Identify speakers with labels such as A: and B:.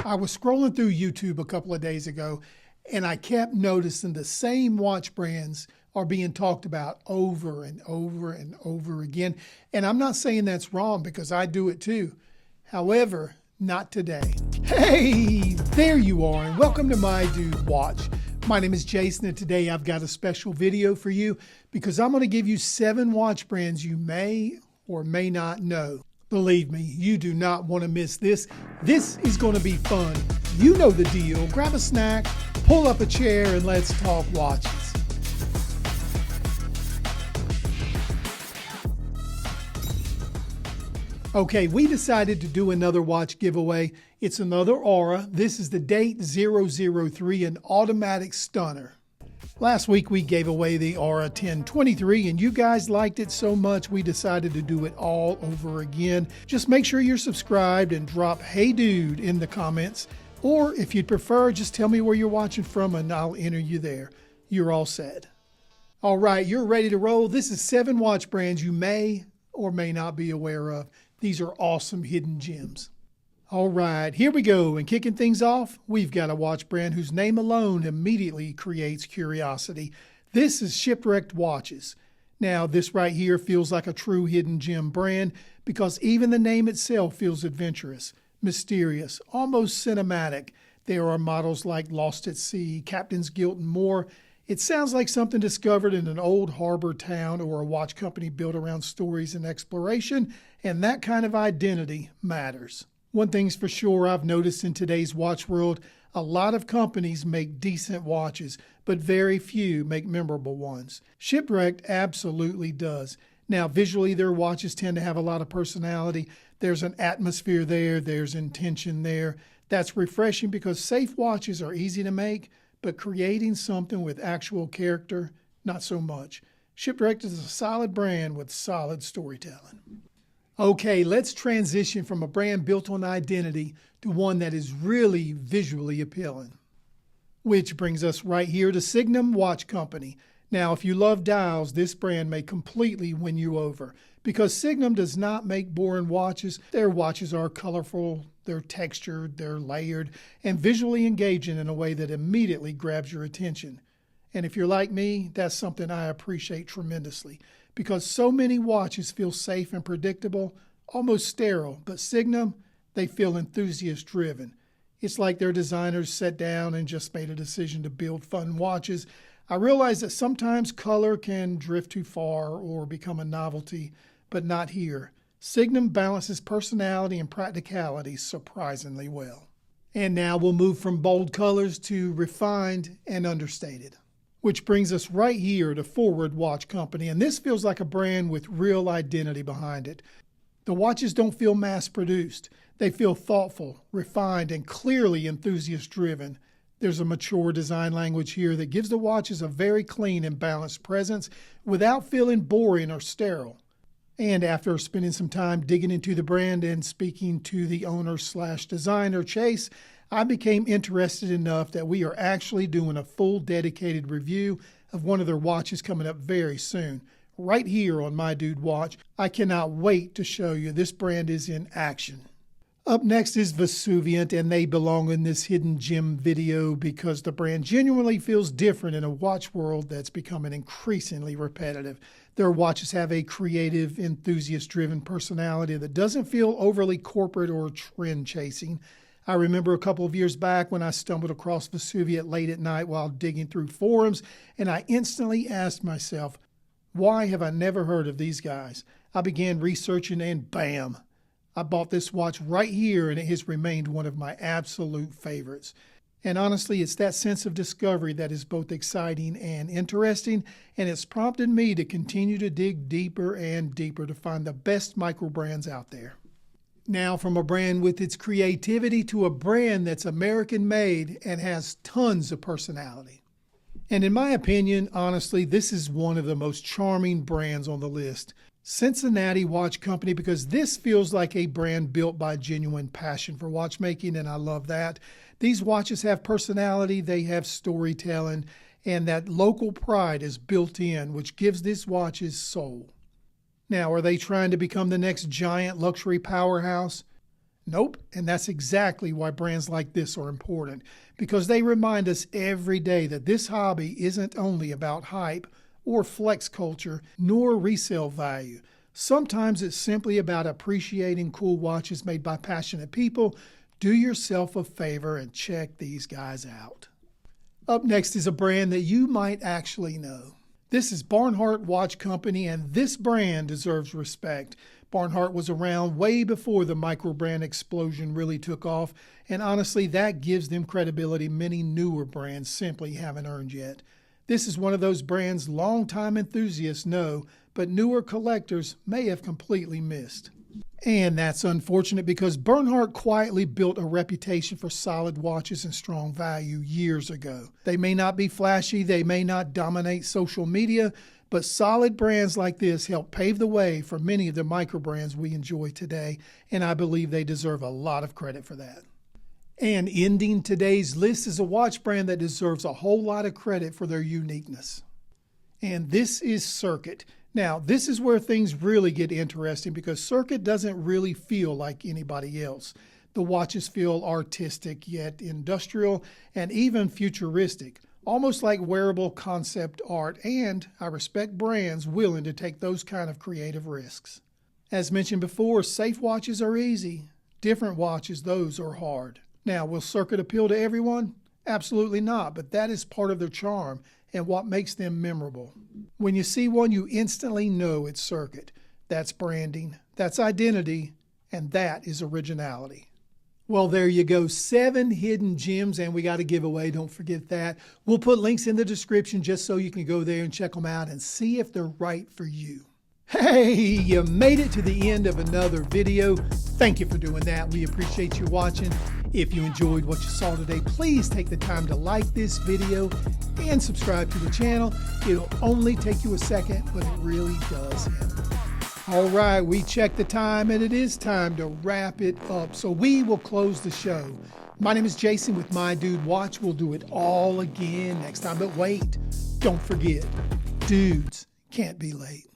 A: I was scrolling through YouTube a couple of days ago, and I kept noticing the same watch brands are being talked about over and over and over again. And I'm not saying that's wrong, because I do it too. However, not today. Hey, there you are, and welcome to My Dude Watch. My name is Jason, and today I've got a special video for you because I'm going to give you 7 watch brands you may or may not know. Believe me, you do not want to miss this. This is going to be fun. You know the deal. Grab a snack, pull up a chair, and let's talk watches. Okay, we decided to do another watch giveaway. It's another Aura. This is the Date 003, an automatic stunner. Last week we gave away the Aura 1023, and you guys liked it so much we decided to do it all over again. Just make sure you're subscribed and drop "Hey Dude" in the comments. Or if you'd prefer, just tell me where you're watching from and I'll enter you there. You're all set. All right, you're ready to roll. This is 7 watch brands you may or may not be aware of. These are awesome hidden gems. All right, here we go. And kicking things off, we've got a watch brand whose name alone immediately creates curiosity. This is Shipwrecked Watches. Now, this right here feels like a true hidden gem brand because even the name itself feels adventurous, mysterious, almost cinematic. There are models like Lost at Sea, Captain's Guilt, and more. It sounds like something discovered in an old harbor town or a watch company built around stories and exploration, and that kind of identity matters. One thing's for sure I've noticed in today's watch world, a lot of companies make decent watches, but very few make memorable ones. Shipwrecked absolutely does. Now, visually, their watches tend to have a lot of personality. There's an atmosphere there, there's intention there. That's refreshing because safe watches are easy to make, but creating something with actual character, not so much. Shipwrecked is a solid brand with solid storytelling. Okay, let's transition from a brand built on identity to one that is really visually appealing. Which brings us right here to Signum Watch Company. Now, if you love dials, this brand may completely win you over because Signum does not make boring watches. Their watches are colorful, they're textured, they're layered, and visually engaging in a way that immediately grabs your attention. And if you're like me, that's something I appreciate tremendously because so many watches feel safe and predictable, almost sterile, but Signum, they feel enthusiast-driven. It's like their designers sat down and just made a decision to build fun watches. I realize that sometimes color can drift too far or become a novelty, but not here. Signum balances personality and practicality surprisingly well. And now we'll move from bold colors to refined and understated. Which brings us right here to Forward Watch Company, and this feels like a brand with real identity behind it. The watches don't feel mass-produced. They feel thoughtful, refined, and clearly enthusiast-driven. There's a mature design language here that gives the watches a very clean and balanced presence without feeling boring or sterile. And after spending some time digging into the brand and speaking to the owner/designer, Chase, I became interested enough that we are actually doing a full dedicated review of one of their watches coming up very soon, right here on My Dude Watch. I cannot wait to show you. This brand is in action. Up next is Vesuviate, and they belong in this hidden gem video because the brand genuinely feels different in a watch world that's becoming increasingly repetitive. Their watches have a creative, enthusiast-driven personality that doesn't feel overly corporate or trend-chasing. I remember a couple of years back when I stumbled across Vesuviate late at night while digging through forums, and I instantly asked myself, why have I never heard of these guys? I began researching and bam! I bought this watch right here, and it has remained one of my absolute favorites. And honestly, it's that sense of discovery that is both exciting and interesting, and it's prompted me to continue to dig deeper and deeper to find the best microbrands out there. Now, from a brand with its creativity to a brand that's American-made and has tons of personality. And in my opinion, honestly, this is one of the most charming brands on the list. Cincinnati Watch Company, because this feels like a brand built by genuine passion for watchmaking, and I love that. These watches have personality, they have storytelling, and that local pride is built in, which gives these watches soul. Now, are they trying to become the next giant luxury powerhouse? Nope, and that's exactly why brands like this are important, because they remind us every day that this hobby isn't only about hype or flex culture, nor resale value. Sometimes it's simply about appreciating cool watches made by passionate people. Do yourself a favor and check these guys out. Up next is a brand that you might actually know. This is Barnhart Watch Company, and this brand deserves respect. Barnhart was around way before the Microbrand explosion really took off, and honestly, that gives them credibility many newer brands simply haven't earned yet. This is one of those brands longtime enthusiasts know, but newer collectors may have completely missed. And that's unfortunate because Barnhart quietly built a reputation for solid watches and strong value years ago. They may not be flashy, they may not dominate social media, but solid brands like this help pave the way for many of the microbrands we enjoy today, and I believe they deserve a lot of credit for that. And ending today's list is a watch brand that deserves a whole lot of credit for their uniqueness. And this is Serket. Now, this is where things really get interesting because Serket doesn't really feel like anybody else. The watches feel artistic, yet industrial, and even futuristic, almost like wearable concept art, and I respect brands willing to take those kind of creative risks. As mentioned before, safe watches are easy. Different watches, those are hard. Now, will Serket appeal to everyone? Absolutely not, but that is part of their charm and what makes them memorable. When you see one, you instantly know it's Serket. That's branding, that's identity, and that is originality. Well, there you go, 7 hidden gems, and we got a giveaway, don't forget that. We'll put links in the description just so you can go there and check them out and see if they're right for you. Hey, you made it to the end of another video. Thank you for doing that. We appreciate you watching. If you enjoyed what you saw today, please take the time to like this video and subscribe to the channel. It'll only take you a second, but it really does help. All right, we checked the time and it is time to wrap it up. So we will close the show. My name is Jason with My Dude Watch. We'll do it all again next time. But wait, don't forget, dudes can't be late.